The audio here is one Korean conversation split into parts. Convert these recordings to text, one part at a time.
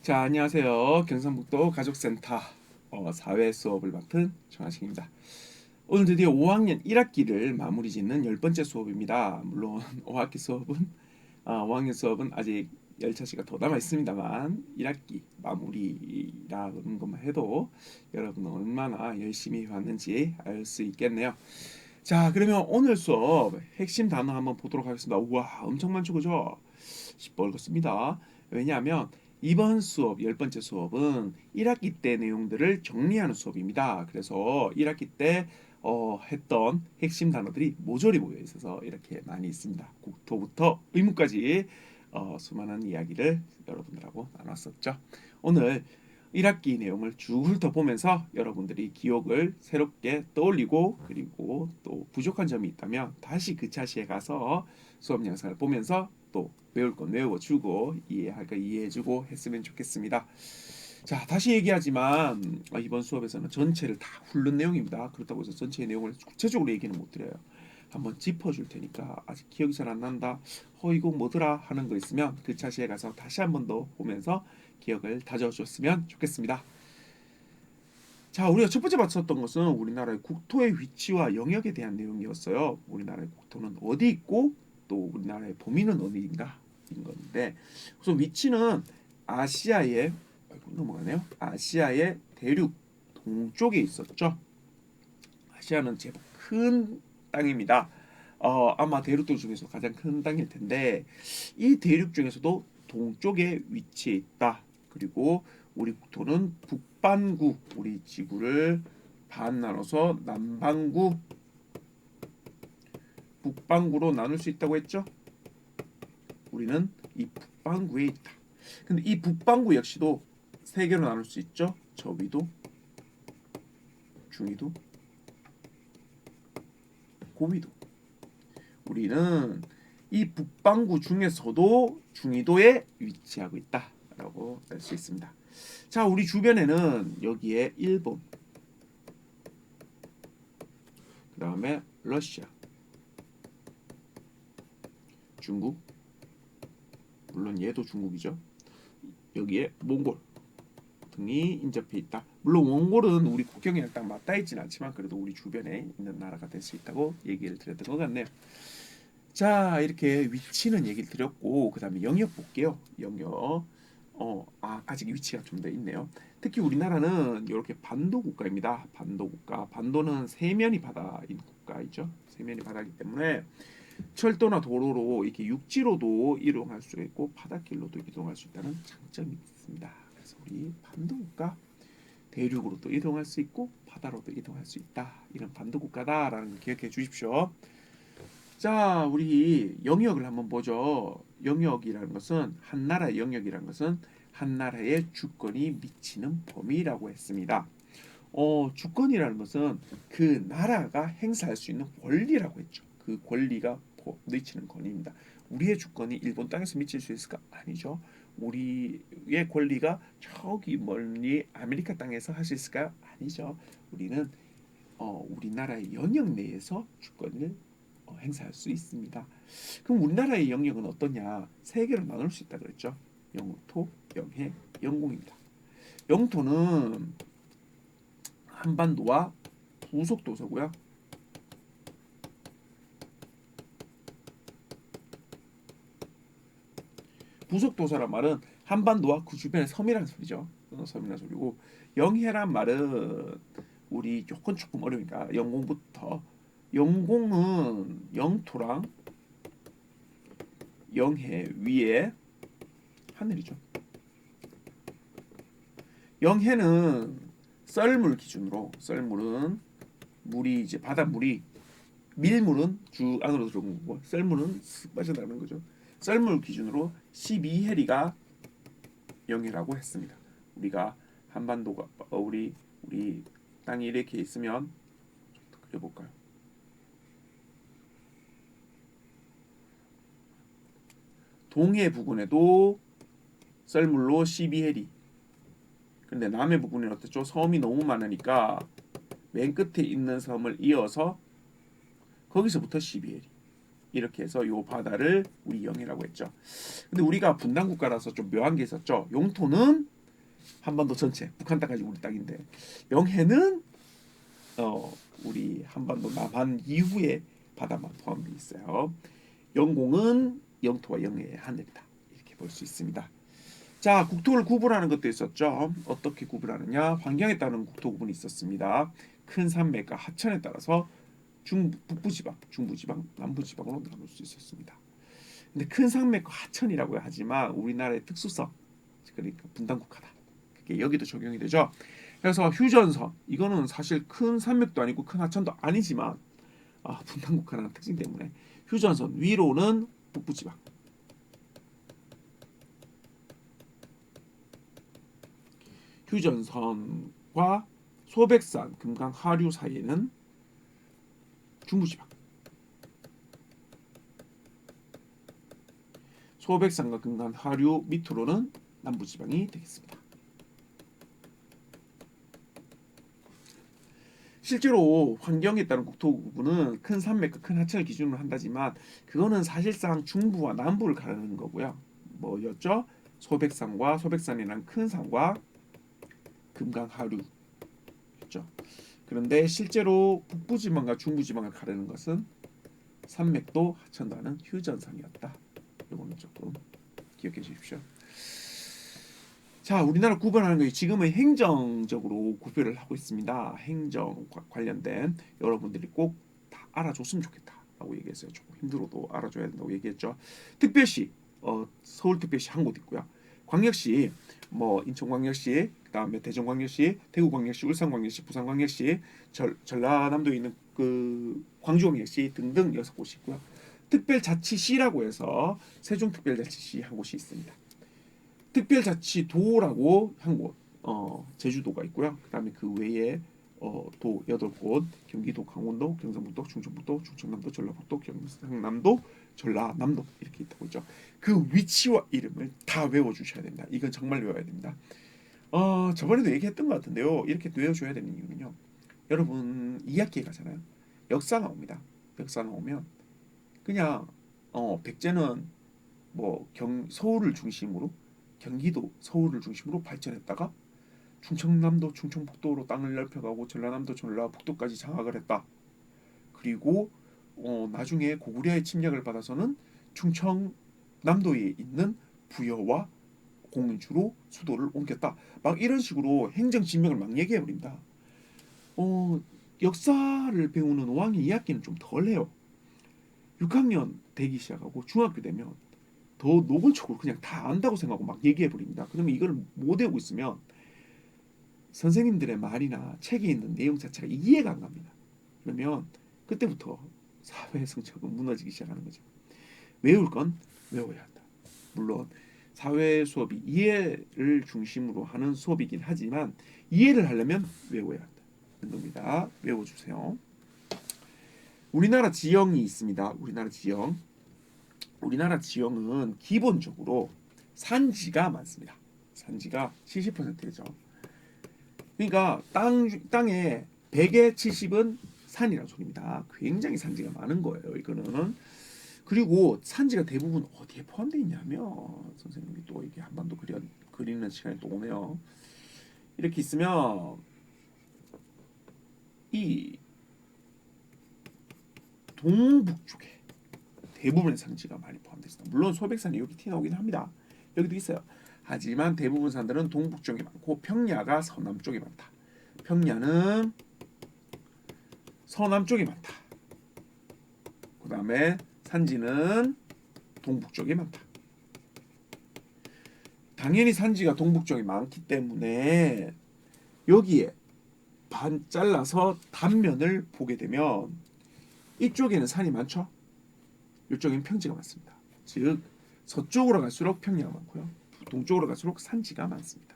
자, 안녕하세요. 경상북도 가족센터 사회 수업을 맡은 정하식입니다. 오늘 드디어 5학년 1학기를 마무리 짓는 10번째 수업입니다. 물론 5학기 수업은 5학년 수업은 아직 10차시가 더 남아 있습니다만 1학기 마무리라는 것만 해도 여러분 얼마나 열심히 봤는지 알 수 있겠네요. 자, 그러면 오늘 수업 핵심 단어 한번 보도록 하겠습니다. 우와, 엄청 많죠, 그죠? 시뻘겋습니다. 왜냐하면 이번 수업, 10번째 수업은 1학기 때 내용들을 정리하는 수업입니다. 그래서 1학기 때 했던 핵심 단어들이 모조리 모여 있어서 이렇게 많이 있습니다. 국토부터 의무까지 수많은 이야기를 여러분들하고 나눴었죠. 오늘 1학기 내용을 쭉 훑어보면서 여러분들이 기억을 새롭게 떠올리고 그리고 또 부족한 점이 있다면 다시 그 차시에 가서 수업 영상을 보면서 또 외울 건 외워주고 이해할 거 이해해주고 했으면 좋겠습니다. 자, 다시 얘기하지만 이번 수업에서는 전체를 다 훑는 내용입니다. 그렇다고 해서 전체의 내용을 구체적으로 얘기는 못 드려요. 한번 짚어줄 테니까 아직 기억이 잘 안 난다. 이거 뭐더라 하는 거 있으면 그 차시에 가서 다시 한 번 더 보면서 기억을 다져줬으면 좋겠습니다. 자, 우리가 첫 번째 봤었던 것은 우리나라의 국토의 위치와 영역에 대한 내용이었어요. 우리나라의 국토는 어디 있고 또 우리나라의 범위는 어디인가 인 건데, 우선 위치는 아시아의 넘어가네요. 아시아의 대륙 동쪽에 있었죠. 아시아는 제법 큰 땅입니다. 아마 대륙들 중에서 가장 큰 땅일 텐데 이 대륙 중에서도 동쪽에 위치해 있다. 그리고 우리 국토는 북반구, 우리 지구를 반 나눠서 남반구, 북반구로 나눌 수 있다고 했죠. 우리는 이 북반구에 있다. 근데 이 북반구 역시도 세 개로 나눌 수 있죠. 저위도, 중위도, 고위도. 우리는 이 북반구 중에서도 중위도에 위치하고 있다라고 알 수 있습니다. 자, 우리 주변에는 여기에 일본, 그 다음에 러시아, 중국, 물론 얘도 중국이죠. 여기에 몽골 등이 인접해 있다. 물론 몽골은 우리 국경이랑 딱 맞닿아 있지는 않지만 그래도 우리 주변에 있는 나라가 될 수 있다고 얘기를 드렸던 것 같네요. 자, 이렇게 위치는 얘기를 드렸고 그 다음에 영역 볼게요. 영역. 아직 위치가 좀 더 있네요. 특히 우리나라는 이렇게 반도 국가입니다. 반도 국가. 반도는 세면이 바다인 국가이죠. 세면이 바다이기 때문에 철도나 도로로 이렇게 육지로도 이동할 수 있고 바닷길로도 이동할 수 있다는 장점이 있습니다. 그래서 우리 반도 국가, 대륙으로도 이동할 수 있고 바다로도 이동할 수 있다. 이런 반도 국가다라는 걸 기억해 주십시오. 자, 우리 영역을 한번 보죠. 영역이라는 것은 한 나라의 영역이라는 것은 한 나라의 주권이 미치는 범위라고 했습니다. 주권이라는 것은 그 나라가 행사할 수 있는 권리라고 했죠. 그 권리가 미치는 권위입니다. 우리의 주권이 일본 땅에서 미칠 수 있을까? 아니죠. 우리의 권리가 저기 멀리 아메리카 땅에서 할 수 있을까? 아니죠. 우리는 우리나라의 영역 내에서 주권을 행사할 수 있습니다. 그럼 우리나라의 영역은 어떠냐? 세 개로 나눌 수 있다 그랬죠. 영토, 영해, 영공입니다. 영토는 한반도와 부속도서고요. 부속도서란 말은 한반도와 그 주변의 섬이라는 소리죠. 섬이라는 소리고, 영해란 말은 우리 조금 어려우니까 영공부터. 영공은 영토랑 영해 위에 하늘이죠. 영해는 썰물 기준으로, 썰물은 물이 이제 바닷물이, 밀물은 주 안으로 들어오는 거고 썰물은 쓱 빠져나가는 거죠. 썰물 기준으로 12해리가 영해라고 했습니다. 우리가 한반도가 우리 땅이 이렇게 있으면 그려볼까요? 동해 부근에도 썰물로 12해리. 근데 남해 부근은 어떻죠? 섬이 너무 많으니까 맨 끝에 있는 섬을 이어서 거기서부터 12해리. 이렇게 해서 요 바다를 우리 영해라고 했죠. 근데 우리가 분단 국가라서 좀 묘한 게 있었죠. 영토는 한반도 전체, 북한 땅까지 우리 땅인데 영해는 우리 한반도 남한 이후의 바다만 포함되어 있어요. 영공은 영토와 영해의 하늘이다. 이렇게 볼 수 있습니다. 자, 국토를 구분하는 것도 있었죠. 어떻게 구분하느냐? 환경에 따른 국토 구분이 있었습니다. 큰 산맥과 하천에 따라서 북부지방, 중부지방, 남부지방으로 나눌 수 있었습니다. 근데 큰 산맥과 하천이라고 하지만 우리나라의 특수성, 그러니까 분단국가다. 그게 여기도 적용이 되죠. 그래서 휴전선, 이거는 사실 큰 산맥도 아니고 큰 하천도 아니지만 분단국가라는 특징 때문에 휴전선 위로는 북부지방, 휴전선과 소백산, 금강 하류 사이에는 중부지방, 소백산과 금강 하류 밑으로는 남부지방이 되겠습니다. 실제로 환경에 따른 국토 구분은 큰 산맥과 큰 하천을 기준으로 한다지만 그거는 사실상 중부와 남부를 가르는 거고요. 뭐였죠? 소백산과 소백산이라는 큰 산과 금강 하류였죠. 그런데 실제로 북부지방과 중부지방을 가르는 것은 산맥도 하천도 하는 휴전선이었다. 이거는 조금 기억해 주십시오. 자, 우리나라 구분하는 거 지금은 행정적으로 구별을 하고 있습니다. 행정 관련된 여러분들이 꼭 다 알아줬으면 좋겠다라고 얘기했어요. 조금 힘들어도 알아줘야 된다고 얘기했죠. 특별시, 서울특별시 한 곳 있고요. 광역시, 인천광역시, 그다음에 대전광역시, 대구광역시, 울산광역시, 부산광역시, 전라남도에 있는 그 광주광역시 등등 6곳이 있고요. 특별자치시라고 해서 세종특별자치시 한 곳이 있습니다. 특별자치도라고 한 곳, 제주도가 있고요. 그다음에 그 외에 도 8곳, 경기도, 강원도, 경상북도, 충청북도, 충청남도, 전라북도, 경상남도, 전라남도 이렇게 있다고 있죠. 그 위치와 이름을 다 외워주셔야 됩니다. 이건 정말 외워야 됩니다. 저번에도 얘기했던 것 같은데요. 이렇게 외워줘야 되는 이유는요. 여러분 2학기에 가잖아요. 역사 나옵니다. 역사 나오면 그냥 백제는 서울을 중심으로 경기도, 서울을 중심으로 발전했다가 충청남도, 충청북도로 땅을 넓혀가고 전라남도, 전라북도까지 장악을 했다. 그리고 나중에 고구려의 침략을 받아서는 충청남도에 있는 부여와 공주로 수도를 옮겼다. 막 이런 식으로 행정진명을 막 얘기해버립니다. 역사를 배우는 5학년 2학기는 좀 덜해요. 6학년 되기 시작하고 중학교 되면 더 노골적으로 그냥 다 안다고 생각하고 막 얘기해버립니다. 그러면 이걸 못 외우고 있으면 선생님들의 말이나 책에 있는 내용 자체가 이해가 안 갑니다. 그러면 그때부터 사회 성적은 무너지기 시작하는 거죠. 외울 건 외워야 한다. 물론 사회 수업이 이해를 중심으로 하는 수업이긴 하지만 이해를 하려면 외워야 한다. 겁니다. 외워주세요. 우리나라 지형이 있습니다. 우리나라 지형은 기본적으로 산지가 많습니다. 산지가 70%죠. 그러니까 땅의 100의 70은 산이라는 소리입니다. 굉장히 산지가 많은 거예요. 이거는. 그리고 산지가 대부분 어디에 포함되어 있냐면 선생님이 또 이게 한반도 그리는 시간이 또 오네요. 이렇게 있으면 이 동북 쪽에 대부분의 산지가 많이 포함되어 있습니다. 물론 소백산이 여기 튀어나오긴 합니다. 여기도 있어요. 하지만 대부분 산들은 동북 쪽에 많고 평야가 서남 쪽에 많다. 평야는 서남 쪽에 많다. 그 다음에 산지는 동북 쪽에 많다. 당연히 산지가 동북 쪽에 많기 때문에 여기에 반 잘라서 단면을 보게 되면 이쪽에는 산이 많죠. 이쪽에는 평지가 많습니다. 즉 서쪽으로 갈수록 평야가 많고요. 동쪽으로 갈수록 산지가 많습니다.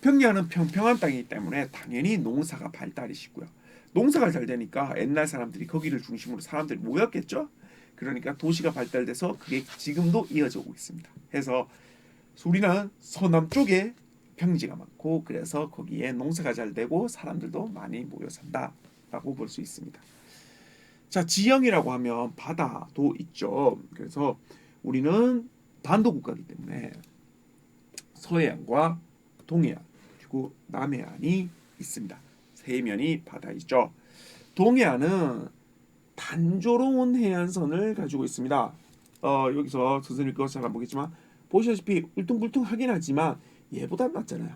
평야는 평평한 땅이기 때문에 당연히 농사가 발달이 쉽고요. 농사가 잘 되니까 옛날 사람들이 거기를 중심으로 사람들이 모였겠죠. 그러니까 도시가 발달돼서 그게 지금도 이어져 오고 있습니다. 해서 우리는 서남 쪽에 평지가 많고 그래서 거기에 농사가 잘 되고 사람들도 많이 모여 산다라고 볼 수 있습니다. 자, 지형이라고 하면 바다도 있죠. 그래서 우리는 반도 국가이기 때문에 서해안과 동해안 그리고 남해안이 있습니다. 세 면이 바다이죠. 동해안은 단조로운 해안선을 가지고 있습니다. 여기서 선생님 그거 잘 안 보겠지만 보시다시피 울퉁불퉁하긴 하지만 얘보다 낫잖아요.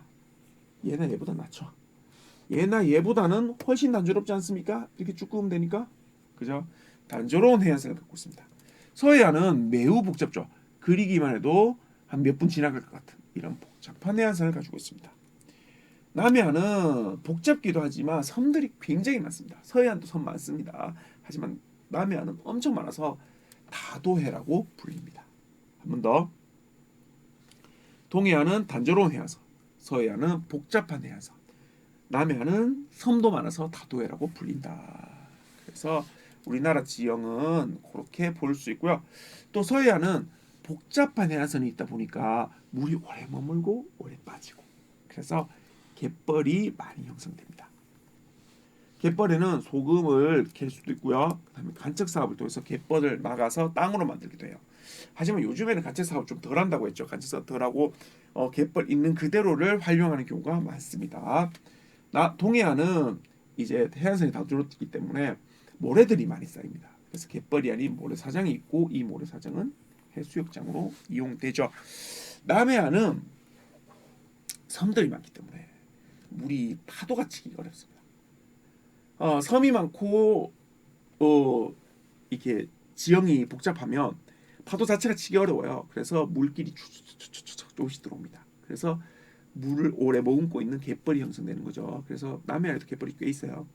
얘는 얘보다 낫죠. 얘나 얘보다는 훨씬 단조롭지 않습니까? 이렇게 쭉 끄면 되니까. 그죠? 단조로운 해안선을 갖고 있습니다. 서해안은 매우 복잡죠. 그리기만 해도 한 몇 분 지나갈 것 같은 이런 복잡한 해안선을 가지고 있습니다. 남해안은 복잡기도 하지만 섬들이 굉장히 많습니다. 서해안도 섬 많습니다. 하지만 남해안은 엄청 많아서 다도해라고 불립니다. 한 번 더. 동해안은 단조로운 해안선, 서해안은 복잡한 해안선, 남해안은 섬도 많아서 다도해라고 불린다. 그래서 우리나라 지형은 그렇게 볼 수 있고요. 또 서해안은 복잡한 해안선이 있다 보니까 물이 오래 머물고 오래 빠지고 그래서 갯벌이 많이 형성됩니다. 갯벌에는 소금을 캘 수도 있고요. 그다음에 간척 사업을 통해서 갯벌을 막아서 땅으로 만들기도 해요. 하지만 요즘에는 간척 사업 좀 덜한다고 했죠. 간척 사업 덜하고 갯벌 있는 그대로를 활용하는 경우가 많습니다. 동해안은 이제 해안선이 다 줄었기 때문에 모래들이 많이 쌓입니다. 그래서 갯벌이 아닌 모래사장이 있고 이 모래사장은 해수욕장으로 이용되죠. 남해안은 섬들이 많기 때문에 물이 파도가 치기가 어렵습니다. 섬이 많고 이렇게 지형이 복잡하면 파도 자체가 치기 어려워요. 그래서 물길이 조금씩 들어옵니다. 그래서 물을 오래 머금고 있는 갯벌이 형성되는 거죠. 그래서 남해안에도 갯벌이 꽤 있어요.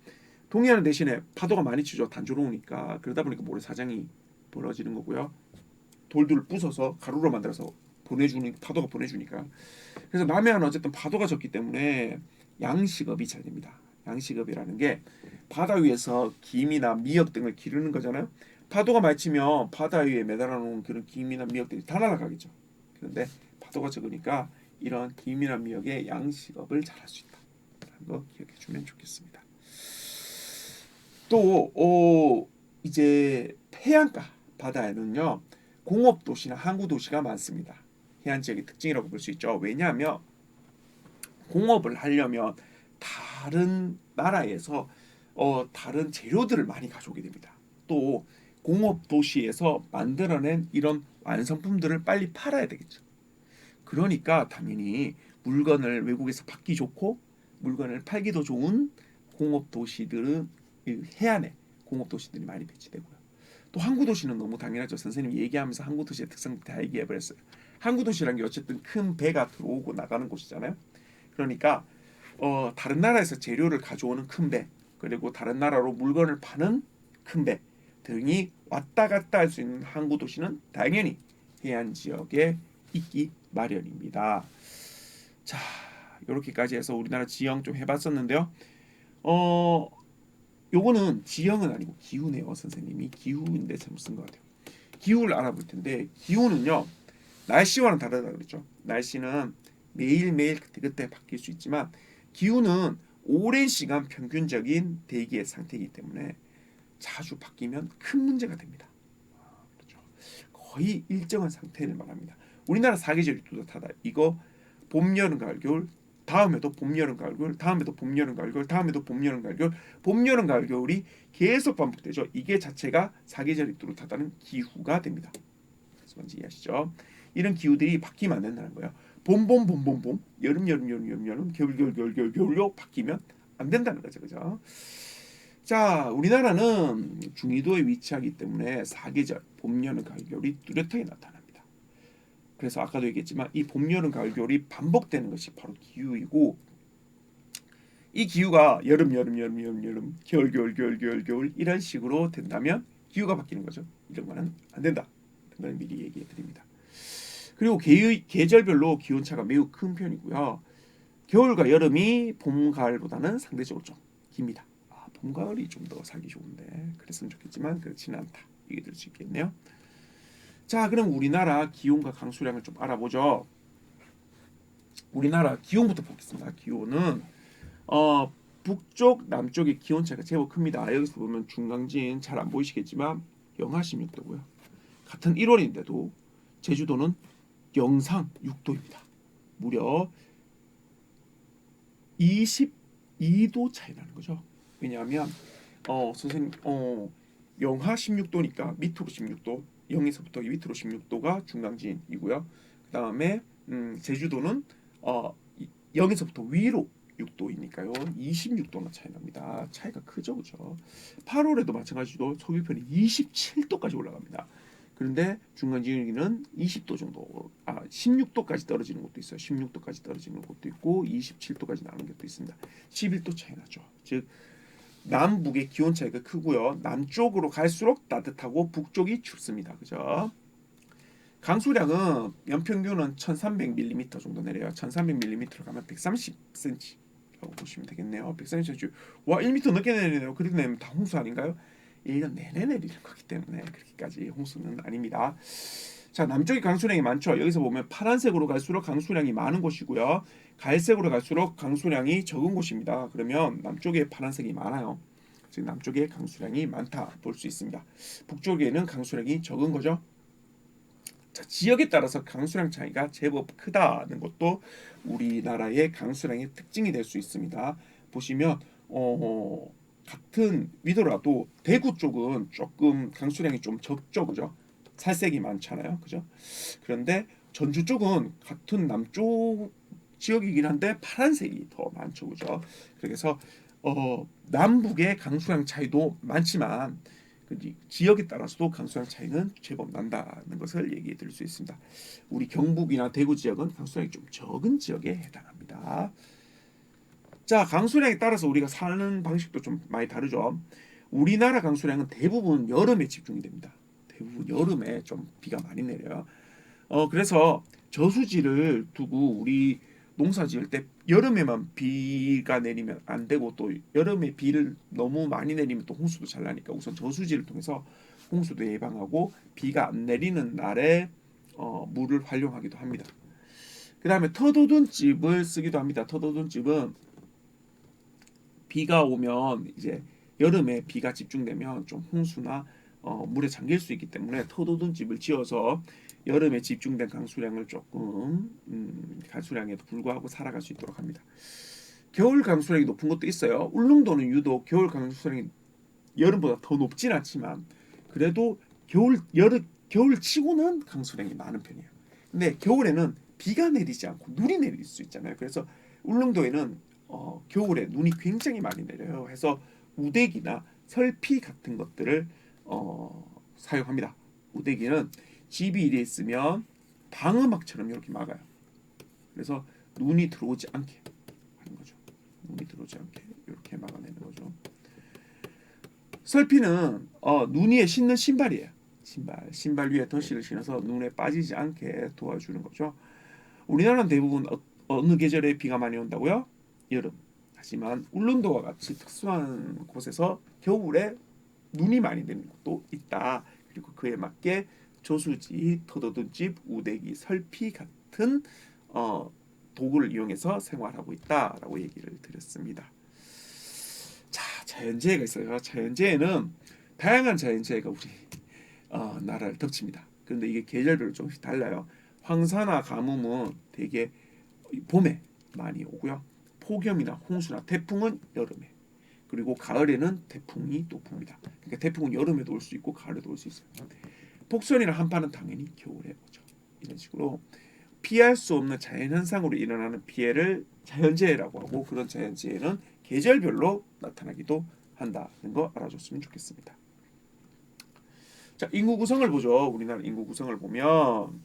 동해안은 대신에 파도가 많이 치죠. 단조로우니까. 그러다 보니까 모래사장이 벌어지는 거고요. 돌들을 부숴서 가루로 만들어서 파도가 보내주니까. 그래서 남해안은 어쨌든 파도가 적기 때문에 양식업이 잘 됩니다. 양식업이라는 게 바다 위에서 김이나 미역 등을 기르는 거잖아요. 파도가 많이 치면 바다 위에 매달아 놓은 그런 김이나 미역들이 다 날아가겠죠. 그런데 파도가 적으니까 이런 김이나 미역의 양식업을 잘 할 수 있다. 라는 거 기억해 주면 좋겠습니다. 또 이제 해안가 바다에는요 공업 도시나 항구 도시가 많습니다. 해안 지역의 특징이라고 볼 수 있죠. 왜냐하면 공업을 하려면 다른 나라에서 다른 재료들을 많이 가져오게 됩니다. 또 공업 도시에서 만들어낸 이런 완성품들을 빨리 팔아야 되겠죠. 그러니까 당연히 물건을 외국에서 받기 좋고 물건을 팔기도 좋은 공업 도시들은 해안에 공업 도시들이 많이 배치되고요. 또 항구 도시는 너무 당연하죠. 선생님이 얘기하면서 항구 도시의 특성 다 얘기해 버렸어요. 항구 도시라는 게 어쨌든 큰 배가 들어오고 나가는 곳이잖아요. 그러니까 다른 나라에서 재료를 가져오는 큰 배, 그리고 다른 나라로 물건을 파는 큰 배 등이 왔다 갔다 할 수 있는 항구 도시는 당연히 해안 지역에 있기 마련입니다. 자, 이렇게까지 해서 우리나라 지형 좀 해봤었는데요. 요거는 지형은 아니고 기후네요. 선생님이 기후인데 잘못 쓴 것 같아요. 기후를 알아볼 텐데 기후는요 날씨와는 다르다 그랬죠. 날씨는 매일매일 그때그때 바뀔 수 있지만 기후는 오랜 시간 평균적인 대기의 상태이기 때문에 자주 바뀌면 큰 문제가 됩니다. 그렇죠. 거의 일정한 상태를 말합니다. 우리나라 사계절이 뚜렷하다. 이거 봄, 여름, 가을, 겨울 다음에도 봄, 여름, 가을, 겨울 다음에도 봄, 여름, 가을, 겨울 다음에도 봄, 여름, 가을, 겨울 봄, 여름, 가을, 겨울이 계속 반복되죠. 이게 자체가 사계절이 뚜렷하다는 기후가 됩니다. 그래서 뭔지 이해하시죠? 이런 기후들이 바뀌면 안 된다는 거예요. 봄, 여름, 겨울, 겨울로 바뀌면 안 된다는 거죠. 그죠? 자, 우리나라는 중위도에 위치하기 때문에 사계절, 봄, 여름, 가을, 겨울이 뚜렷하게 나타납니다. 그래서 아까도 얘기했지만 이 봄, 여름, 가을, 겨울이 반복되는 것이 바로 기후이고 이 기후가 여름, 겨울 이런 식으로 된다면 기후가 바뀌는 거죠. 이런 거는 안 된다. 그걸 미리 얘기해 드립니다. 그리고 계절별로 기온차가 매우 큰 편이고요. 겨울과 여름이 봄, 가을보다는 상대적으로 좀 깁니다. 봄, 가을이 좀 더 살기 좋은데 그랬으면 좋겠지만 그렇지는 않다. 이게 될 수 있겠네요. 자, 그럼 우리나라 기온과 강수량을 좀 알아보죠. 우리나라 기온부터 보겠습니다. 기온은 북쪽, 남쪽의 기온차가 제법 큽니다. 여기서 보면 중강진 잘 안 보이시겠지만 영하 16도고요. 같은 1월인데도 제주도는 영상 6도입니다. 무려 22도 차이 나는 거죠. 왜냐하면 선생님 영하 16도니까 밑으로 16도, 0에서부터 밑으로 16도가 중앙지이고요. 그다음에 제주도는 0에서부터 위로 6도이니까요. 26도나 차이 납니다. 차이가 크죠, 그죠? 8월에도 마찬가지로 서귀편이 27도까지 올라갑니다. 그런데 중간지역은 20도 정도, 16도까지 떨어지는 곳도 있어요. 16도까지 떨어지는 곳도 있고 27도까지 나는 곳도 있습니다. 11도 차이 나죠. 즉 남북의 기온 차이가 크고요. 남쪽으로 갈수록 따뜻하고 북쪽이 춥습니다. 그죠? 강수량은 연평균은 1300mm 정도 내려요. 1300mm로 가면 130cm라고 보시면 되겠네요. 130cm. 와, 1m 넘게 내리네요. 그렇게 내면 다 홍수 아닌가요? 1년 내내 내리는 거기 때문에 그렇게까지 홍수는 아닙니다. 자, 남쪽이 강수량이 많죠. 여기서 보면 파란색으로 갈수록 강수량이 많은 곳이고요. 갈색으로 갈수록 강수량이 적은 곳입니다. 그러면 남쪽에 파란색이 많아요. 즉 남쪽에 강수량이 많다 볼 수 있습니다. 북쪽에는 강수량이 적은 거죠. 자, 지역에 따라서 강수량 차이가 제법 크다는 것도 우리나라의 강수량의 특징이 될 수 있습니다. 보시면 같은 위더라도 대구 쪽은 조금 강수량이 좀 적죠, 그죠? 살색이 많잖아요, 그죠? 그런데 전주 쪽은 같은 남쪽 지역이긴 한데 파란색이 더 많죠, 그죠? 그래서 남북의 강수량 차이도 많지만 지역에 따라서도 강수량 차이는 제법 난다는 것을 얘기해 드릴 수 있습니다. 우리 경북이나 대구 지역은 강수량이 좀 적은 지역에 해당합니다. 자, 강수량에 따라서 우리가 사는 방식도 좀 많이 다르죠. 우리나라 강수량은 대부분 여름에 집중이 됩니다. 대부분 여름에 좀 비가 많이 내려요. 그래서 저수지를 두고 우리 농사 지을 때 여름에만 비가 내리면 안 되고 또 여름에 비를 너무 많이 내리면 또 홍수도 잘 나니까 우선 저수지를 통해서 홍수도 예방하고 비가 안 내리는 날에 물을 활용하기도 합니다. 그 다음에 터도둔집을 쓰기도 합니다. 터도둔집은 비가 오면 이제 여름에 비가 집중되면 좀 홍수나 물에 잠길 수 있기 때문에 터도둔집을 지어서 여름에 집중된 강수량을 조금 강수량에도 불구하고 살아갈 수 있도록 합니다. 겨울 강수량이 높은 것도 있어요. 울릉도는 유독 겨울 강수량이 여름보다 더 높진 않지만 그래도 겨울 치고는 강수량이 많은 편이에요. 근데 겨울에는 비가 내리지 않고 눈이 내릴 수 있잖아요. 그래서 울릉도에는 겨울에 눈이 굉장히 많이 내려요. 해서 우대기나 설피 같은 것들을 사용합니다. 우대기는 집이 이래 있으면 방어막처럼 이렇게 막아요. 그래서 눈이 들어오지 않게 하는 거죠. 눈이 들어오지 않게 이렇게 막아내는 거죠. 설피는 눈 위에 신는 신발이에요. 신발 위에 덧실을 신어서 눈에 빠지지 않게 도와주는 거죠. 우리나라는 대부분 어느 계절에 비가 많이 온다고요? 여름. 하지만 울릉도와 같이 특수한 곳에서 겨울에 눈이 많이 내리는 곳도 있다. 그리고 그에 맞게 저수지, 터도둔집, 우대기, 설피 같은 도구를 이용해서 생활하고 있다라고 얘기를 드렸습니다. 자, 자연재해가 있어요. 자연재해는 다양한 자연재해가 우리 나라를 덮칩니다. 그런데 이게 계절별로 조금씩 달라요. 황사나 가뭄은 되게 봄에 많이 오고요. 폭염이나 홍수나 태풍은 여름에. 그리고 가을에는 태풍이 또 붑니다. 그러니까 태풍은 여름에도 올 수 있고 가을에도 올 수 있어요. 폭설이나 한파는 당연히 겨울에 오죠. 이런 식으로 피할 수 없는 자연현상으로 일어나는 피해를 자연재해라고 하고 그런 자연재해는 계절별로 나타나기도 한다는 거 알아줬으면 좋겠습니다. 자, 인구 구성을 보죠. 우리나라 인구 구성을 보면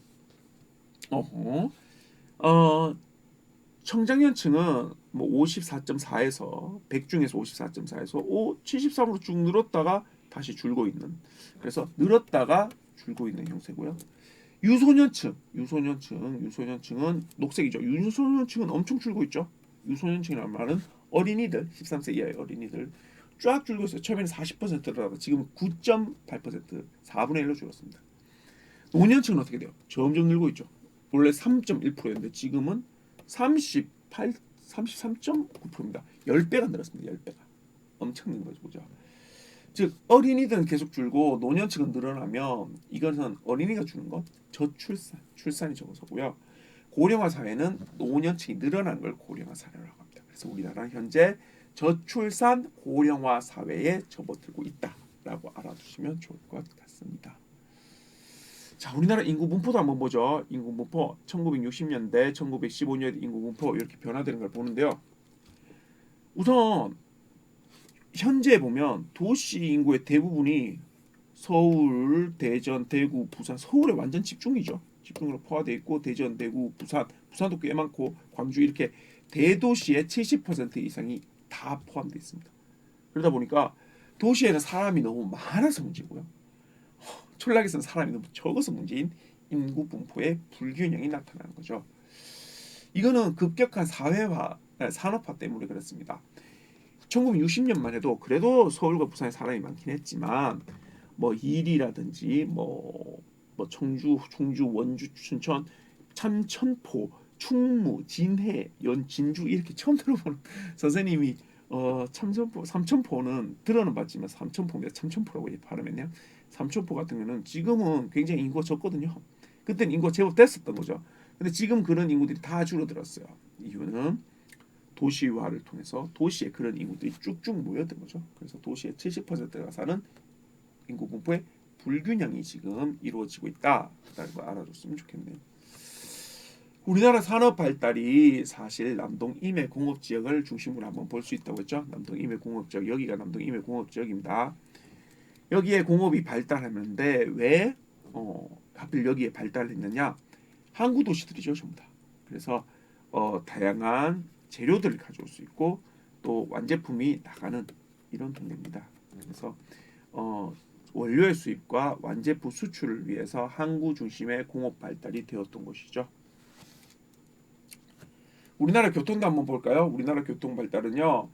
청장년층은 뭐 54.4에서 100 중에서 54.4에서 73으로 쭉 늘었다가 다시 줄고 있는, 그래서 늘었다가 줄고 있는 형태고요. 유소년층은 녹색이죠. 유소년층은 엄청 줄고 있죠. 유소년층이라는 말은 어린이들, 13세 이하의 어린이들 쫙 줄고 있어요. 처음에는 40%라다가 지금 9.8%, 4분의 1로 줄었습니다. 노년층은 어떻게 돼요? 점점 늘고 있죠. 원래 3.1%였는데 지금은 33.9%입니다. 10배가 늘었습니다. 10배가. 엄청 는 거죠. 보죠. 즉 어린이들은 계속 줄고 노년층은 늘어나면 이것은 어린이가 주는 것, 출산이 적어서고요. 고령화 사회는 노년층이 늘어난 걸 고령화 사회라고 합니다. 그래서 우리나라는 현재 저출산 고령화 사회에 접어들고 있다라고 알아두시면 좋을 것 같습니다. 자, 우리나라 인구 분포도 한번 보죠. 인구 분포 1960년대, 1915년 인구 분포 이렇게 변화되는 걸 보는데요. 우선 현재 보면 도시 인구의 대부분이 서울, 대전, 대구, 부산, 서울에 완전 집중이죠. 집중으로 포화되어 있고 대전, 대구, 부산도 꽤 많고 광주 이렇게 대도시의 70% 이상이 다 포함되어 있습니다. 그러다 보니까 도시에는 사람이 너무 많아서 문제고요. 촌락에서는 사람이 너무 적어서 문제인 인구 분포의 불균형이 나타나는 거죠. 이거는 급격한 사회화, 산업화 때문에 그렇습니다. 1960년만 해도 그래도 서울과 부산에 사람이 많긴 했지만 뭐 일이라든지 뭐 청주, 충주, 원주, 춘천, 천포, 충무, 진해, 진주 이렇게 처음 들어보는 선생님이 삼천포는 들어는 봤지만 삼천포입니다. 참천포라고 발음했네요. 삼천포 같은 경우는 지금은 굉장히 인구가 적거든요. 그때는 인구가 제법 됐었던 거죠. 근데 지금 그런 인구들이 다 줄어들었어요. 이유는 도시화를 통해서 도시에 그런 인구들이 쭉쭉 모여든 거죠. 그래서 도시의 70%가 사는 인구 분포의 불균형이 지금 이루어지고 있다라는 걸 알아줬으면 좋겠네요. 우리나라 산업 발달이 사실 남동 임해 공업 지역을 중심으로 한번 볼 수 있다고 했죠. 남동 임해 공업 지역, 여기가 남동 임해 공업 지역입니다. 여기에 공업이 발달하는데 왜 하필 여기에 발달했느냐? 항구 도시들이죠, 전부 다. 그래서 다양한 재료들을 가져올 수 있고 또 완제품이 나가는 이런 동네입니다. 그래서 원료의 수입과 완제품 수출을 위해서 항구 중심의 공업 발달이 되었던 것이죠. 우리나라 교통도 한번 볼까요? 우리나라 교통 발달은요.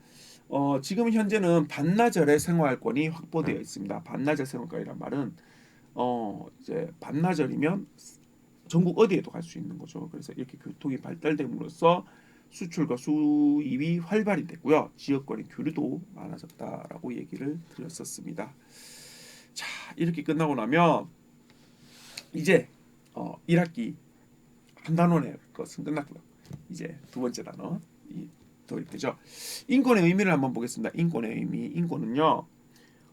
지금 현재는 반나절의 생활권이 확보되어 있습니다. 반나절 생활권이란 말은 이제 반나절이면 전국 어디에도 갈 수 있는 거죠. 그래서 이렇게 교통이 발달됨으로써 수출과 수입이 활발히 됐고요. 지역권의 교류도 많아졌다라고 얘기를 드렸었습니다. 자, 이렇게 끝나고 나면 이제 1학기 한 단원의 것은 끝났고요. 이제 두 번째 단원 도입되죠. 인권의 의미를 한번 보겠습니다. 인권의 의미. 인권은요.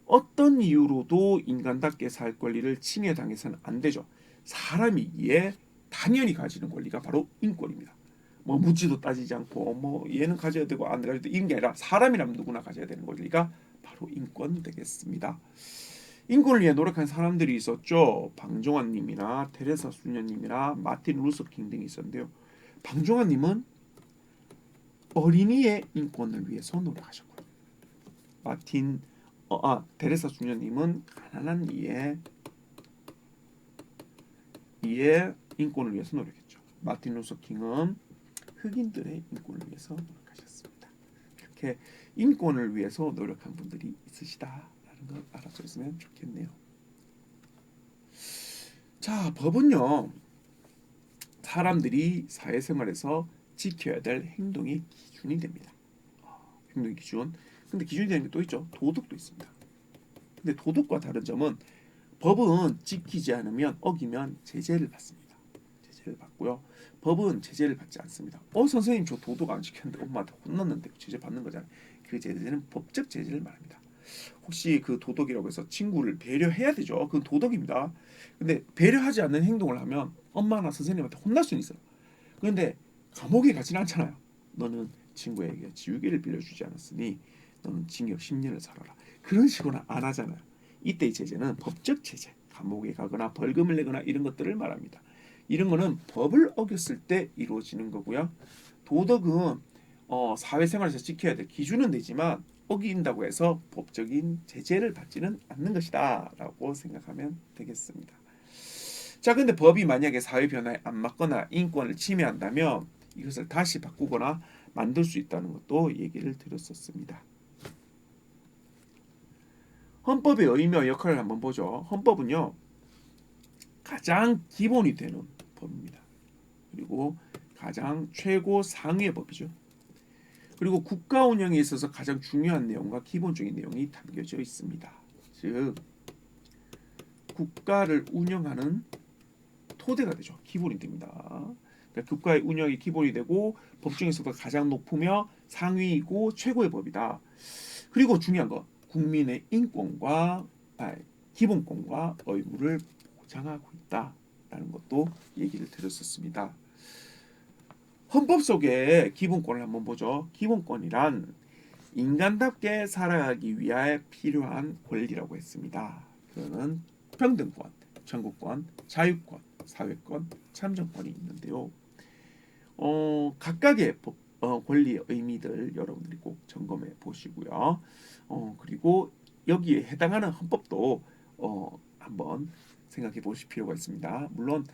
어떤 이유로도 인간답게 살 권리를 침해당해서는 안 되죠. 사람이기에 당연히 가지는 권리가 바로 인권입니다. 뭐 묻지도 따지지 않고 뭐 얘는 가져야 되고 안 가져야 돼 이런 게 아니라 사람이라면 누구나 가져야 되는 권리가 바로 인권 되겠습니다. 인권을 위해 노력한 사람들이 있었죠. 방종환님이나 테레사 수녀님이나 마틴 루서킹 등이 있었는데요. 방종환님은 어린이의 인권을 위해서 노력하셨고요. 테레사 수녀님은 가난한 이의 인권을 위해서 노력했죠. 마틴 루서킹은 흑인들의 인권을 위해서 노력하셨습니다. 이렇게 인권을 위해서 노력한 분들이 있으시다라는 걸 알아줬으면 좋겠네요. 자, 법은요. 사람들이 사회생활에서 지켜야 될 행동의 기준이 됩니다. 행동의 기준. 근데 기준이 되는 게 또 있죠. 도덕도 있습니다. 근데 도덕과 다른 점은 법은 지키지 않으면 어기면 제재를 받습니다. 제재를 받고요. 법은 제재를 받지 않습니다. 선생님 저 도덕 안 지켰는데 엄마한테 혼났는데 제재 받는 거잖아요. 그 제재는 법적 제재를 말합니다. 혹시 그 도덕이라고 해서 친구를 배려해야 되죠. 그건 도덕입니다. 근데 배려하지 않는 행동을 하면 엄마나 선생님한테 혼날 수는 있어요. 그런데 감옥에 가지는 않잖아요. 너는 친구에게 지우개를 빌려주지 않았으니 너는 징역 10년을 살아라. 그런 식으로는 안 하잖아요. 이때의 제재는 법적 제재, 감옥에 가거나 벌금을 내거나 이런 것들을 말합니다. 이런 거는 법을 어겼을 때 이루어지는 거고요. 도덕은 사회생활에서 지켜야 될 기준은 되지만 어긴다고 해서 법적인 제재를 받지는 않는 것이다 라고 생각하면 되겠습니다. 자, 근데 법이 만약에 사회 변화에 안 맞거나 인권을 침해한다면 이것을 다시 바꾸거나 만들 수 있다는 것도 얘기를 드렸었습니다. 헌법의 의미와 역할을 한번 보죠. 헌법은요. 가장 기본이 되는 법입니다. 그리고 가장 최고 상위의 법이죠. 그리고 국가 운영에 있어서 가장 중요한 내용과 기본적인 내용이 담겨져 있습니다. 즉 국가를 운영하는 토대가 되죠. 기본이 됩니다. 그러니까 그러니까 국가의 운영이 기본이 되고 법 중에서도 가장 높으며 상위이고 최고의 법이다. 그리고 중요한 거 국민의 인권과 기본권과 의무를 보장하고 있다라는 것도 얘기를 드렸었습니다. 헌법 속의 기본권을 한번 보죠. 기본권이란 인간답게 살아가기 위해 필요한 권리라고 했습니다. 그거는 평등권, 청구권, 자유권, 사회권, 참정권이 있는데요. 각각의 권리의 의미들 여러분들이 꼭 점검해 보시고요. 그리고 여기에 해당하는 헌법도 한번 생각해 보실 필요가 있습니다. 물론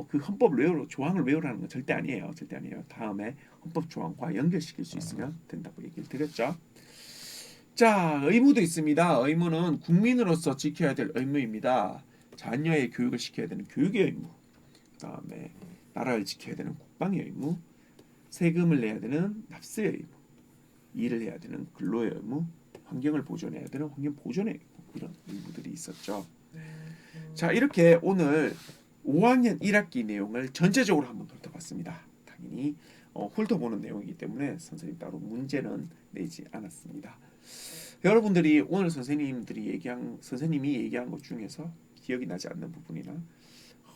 그 헌법 조항을 외우라는 건 절대 아니에요. 절대 아니에요. 다음에 헌법 조항과 연결시킬 수 있으면 된다고 얘기를 드렸죠. 자, 의무도 있습니다. 의무는 국민으로서 지켜야 될 의무입니다. 자녀의 교육을 시켜야 되는 교육의 의무, 그다음에 나라를 지켜야 되는 국방의 의무, 세금을 내야 되는 납세의 의무, 일을 해야 되는 근로의 의무, 환경을 보존해야 되는 환경 보존의 의무, 이런 의무들이 있었죠. 자, 이렇게 오늘 5학년 1학기 내용을 전체적으로 한번 훑어봤습니다. 당연히 훑어보는 내용이기 때문에 선생님 따로 문제는 내지 않았습니다. 여러분들이 오늘 선생님이 얘기한 것 중에서 기억이 나지 않는 부분이나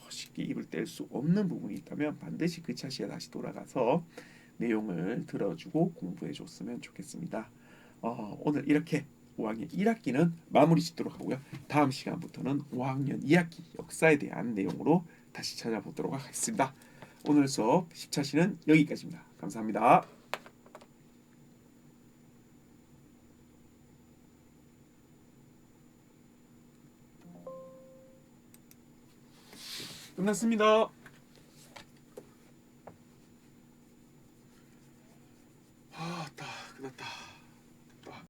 쉽게 입을 뗄 수 없는 부분이 있다면 반드시 그 차시에 다시 돌아가서 내용을 들어주고 공부해 줬으면 좋겠습니다. 오늘 이렇게 5학년 1학기는 마무리 짓도록 하고요. 다음 시간부터는 5학년 2학기 역사에 대한 내용으로 다시 찾아보도록 하겠습니다. 오늘 수업 10차시는 여기까지입니다. 감사합니다. 끝났습니다. 다 끝났다.